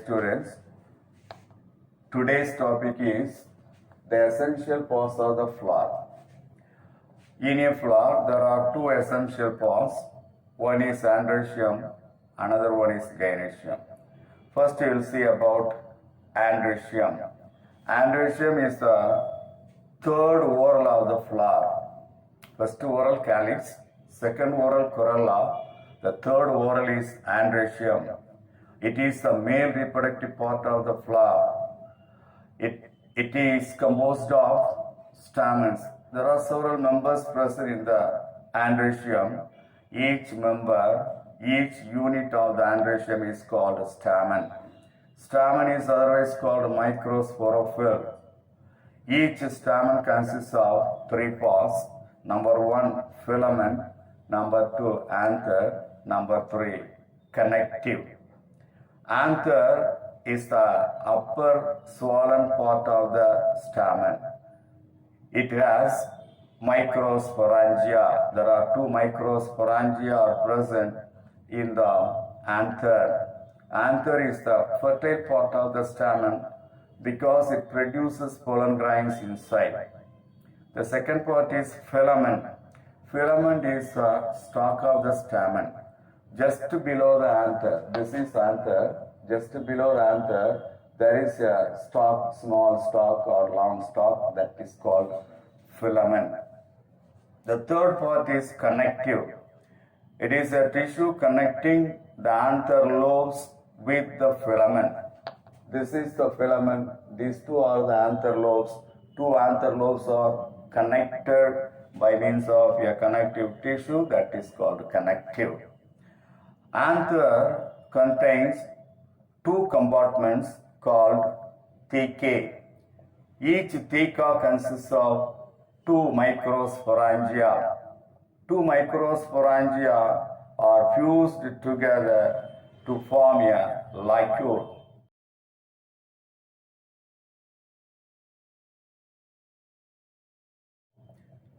students, today's topic is the essential parts of the flower. In a flower, there are two essential parts. One is androecium, another one is gynoecium. First, you will see about androecium. Androecium is the third whorl of the flower. First whorl calyx, second whorl corolla, the third whorl is androecium. It is the male reproductive part of the flower. It is composed of stamens. There are several members present in the androecium. Each member, each unit of the androecium is called a stamen. Stamen is otherwise called microsporophyll. Each stamen consists of three parts. Number one, filament. Number two, anther. Number three, connective. Anther is the upper swollen part of the stamen. It has microsporangia. There are two microsporangia are present in the anther. Anther is the fertile part of the stamen because it produces pollen grains inside. The second part is filament. Filament is the stalk of the stamen. Just below the anther, this is anther, just below the anther, there is a stalk, small stalk or long stalk, that is called filament. The third part is connective. It is a tissue connecting the anther lobes with the filament. This is the filament, these two are the anther lobes. Two anther lobes are connected by means of a connective tissue that is called connective. Anther contains two compartments called thecae. Each theca consists of two microsporangia. Two microsporangia are fused together to form a liqueur.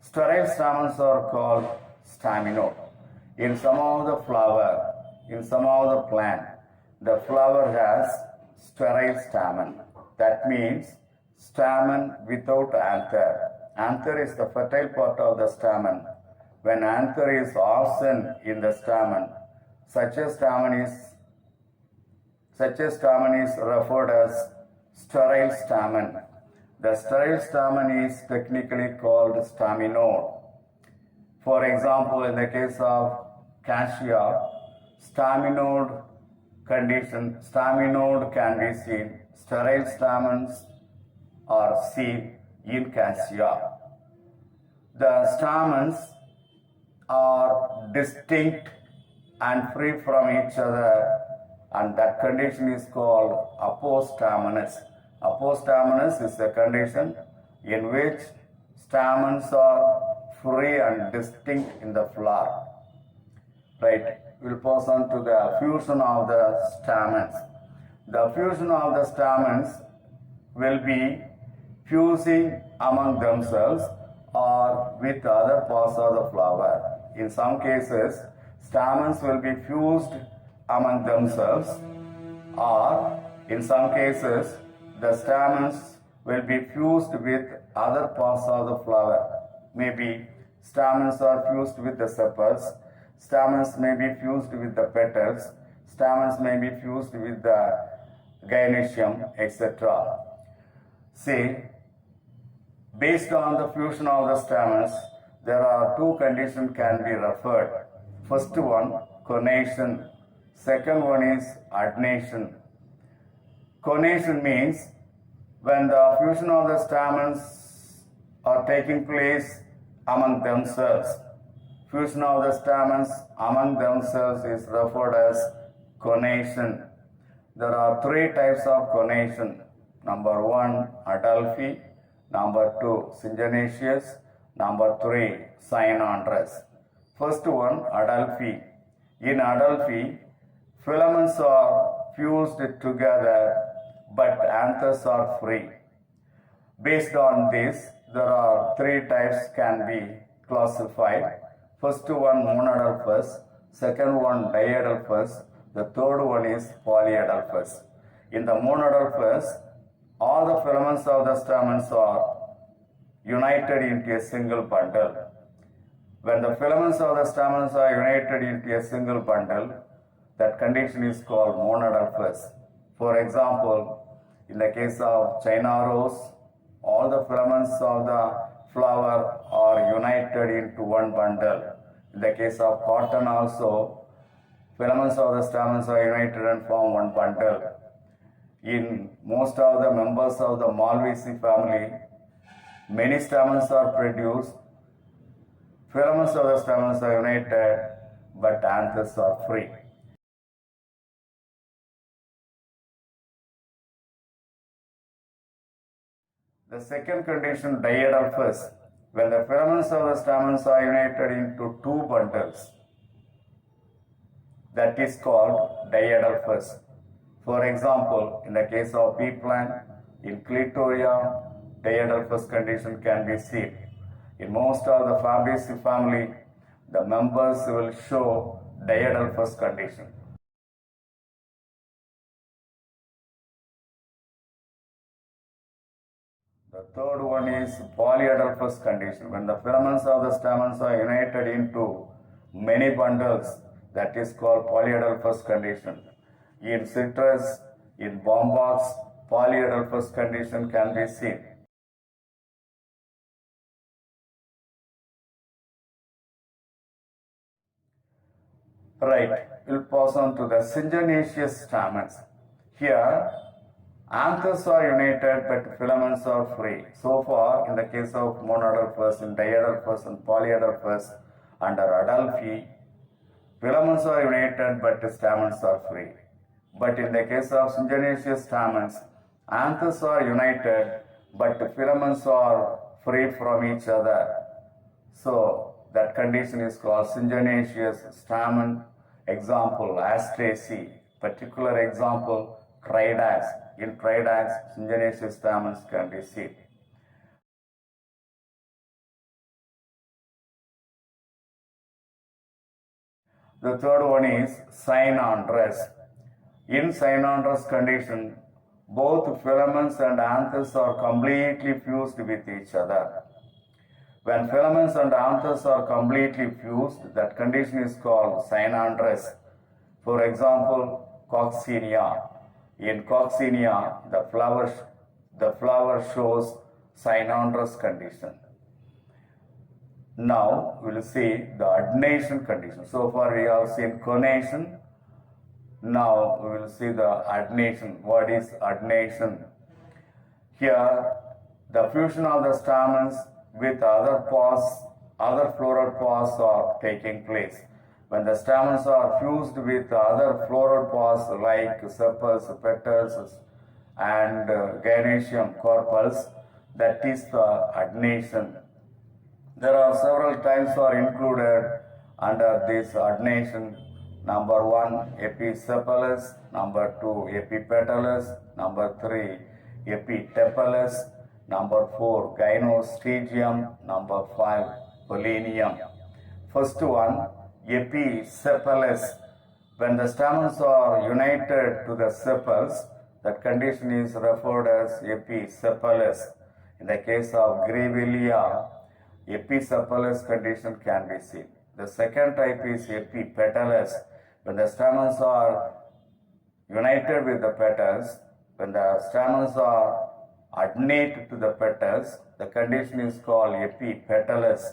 Sterile stamens are called staminode. In some of the flower, in some of the plant, the flower has sterile stamen. That means stamen without anther. Anther is the fertile part of the stamen. When anther is absent in the stamen, such a stamen is referred as sterile stamen. The sterile stamen is technically called staminode. For example, in the case of cassia, staminode can be seen. Sterile stamens are seen in cassia. The stamens are distinct and free from each other, and that condition is called apostamenous. Apostamenous is a condition in which stamens are free and distinct in the flower. Right, we'll pass on to the fusion of the stamens. The fusion of the stamens will be fusing among themselves or with other parts of the flower. In some cases, stamens will be fused among themselves, or in some cases, the stamens will be fused with other parts of the flower. Maybe stamens are fused with the sepals, stamens may be fused with the petals, stamens may be fused with the gynoecium, etc. See, based on the fusion of the stamens, there are two conditions can be referred. First one, conation. Second one is adnation. Conation means when the fusion of the stamens are taking place among themselves. Fusion of the stamens among themselves is referred as conation. There are three types of conation. Number one, Adelphi. Number two, syngenaceous. Number three, synandrous. First one, Adelphi. In Adelphi, filaments are fused together, but anthers are free. Based on this, there are three types can be classified. First one, monadelphous. Second one, diadelphous. The third one is polyadelphous. In the monadal phase, all the filaments of the stamens are united into a single bundle. When the filaments of the stamens are united into a single bundle, that condition is called monadal phase. For example, in the case of China rose, all the filaments of the flower are united into one bundle. In the case of cotton also, filaments of the stamens are united and form one bundle. In most of the members of the Malvaceae family, many stamens are produced. Filaments of the stamens are united, but anthers are free. The second condition, diadal phase, when the filaments of the stamens are united into two bundles, that is called diadal phase. For example, in the case of pea plant, in Clitoria, diadal phase condition can be seen. In most of the Fabaceae family, the members will show diadal phase condition. The third one is polyadal phase condition. When the filaments of the stamens are united into many bundles, that is called polyadal phase condition. In citrus, in bombox, polyadal phase condition can be seen. Right, we'll pass on to the syngenaceous stamens. Here, anthers are united but filaments are free. So far, in the case of monadal phase, in diadal phase and polyadal phase, under Adelphi, filaments are united but stamens are free. But in the case of syngenaceous stamens, anthers are united but filaments are free from each other. So that condition is called syngenaceous stamen. Example, Asteraceae. Particular example, Tridans. In Tridans, syngenaceous stamens can be seen. The third one is synandrous. In synandrous condition, both filaments and anthers are completely fused with each other. When filaments and anthers are completely fused, that condition is called synandrous. For example, Coccinea. In Coccinea, the flower shows synandrous condition. Now we will see the adnation condition. So far we have seen conation. Now we will see the adnation. What is adnation? Here, the fusion of the stamens with other floral pods are taking place. When the stamens are fused with other floral pods like sepals, petals, and gynoecium corpus, that is the adnation. There are several types are included under this adnation. Number 1, episepalous. Number 2, epipetalous. Number 3, epitepalous. Number 4, gynostegium. Number 5, polinium. First one, episepalous. When the stamens are united to the sepals, that condition is referred as episepalous. In the case of Grevillea, episepalous condition can be seen. The second type is epipetalous. When the stamens are united with the petals, when the stamens are adnate to the petals, the condition is called epipetalous.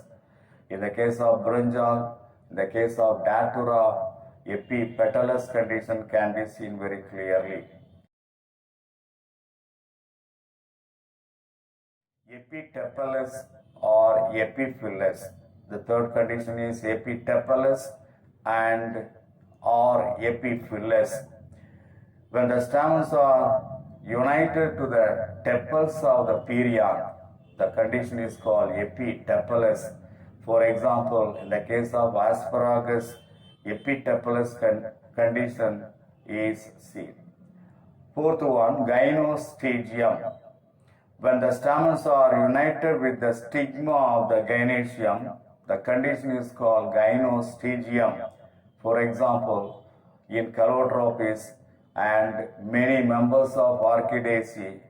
In the case of brinjal, in the case of datura, epipetalous condition can be seen very clearly. Epitepalous or epiphyllous. The third condition is epitepalous and or epiphyllous. When the stamens are united to the tepals of the perianth, the condition is called epitepalous. For example, in the case of asparagus, epitepalous condition is seen. Fourth one, gynostegium. When the stamens are united with the stigma of the gynoecium, the condition is called gynostegium. For example, in Calotropis, and many members of Orchidaceae,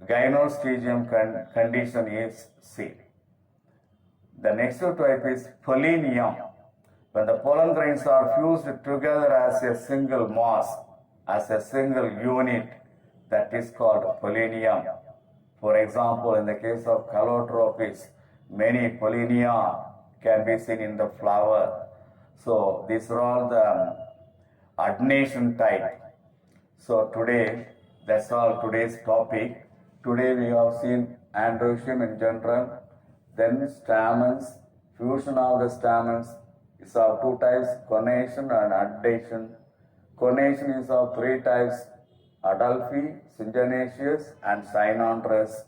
gynostridium condition is seen. The next type is pollinium. When the pollen grains are fused together as a single mass, as a single unit, that is called pollinium. For example, in the case of Calotropis, many pollinia can be seen in the flower. So these are all the adnation type. So today, that's all today's topic. Today we have seen androecium in general, then stamens, fusion of the stamens is of two types, conation and adnation. Conation is of three types, Adelphi, Syngenaceous and Synandrous.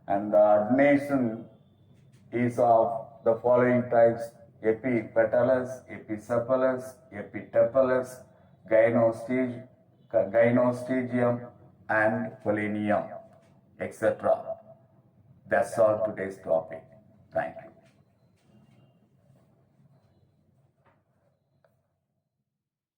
And the adnation is of the following types, Epipetalous, Episepalous, Epitepalous, Gynostridium and Pollinium, etc. That's all today's topic. Thank you.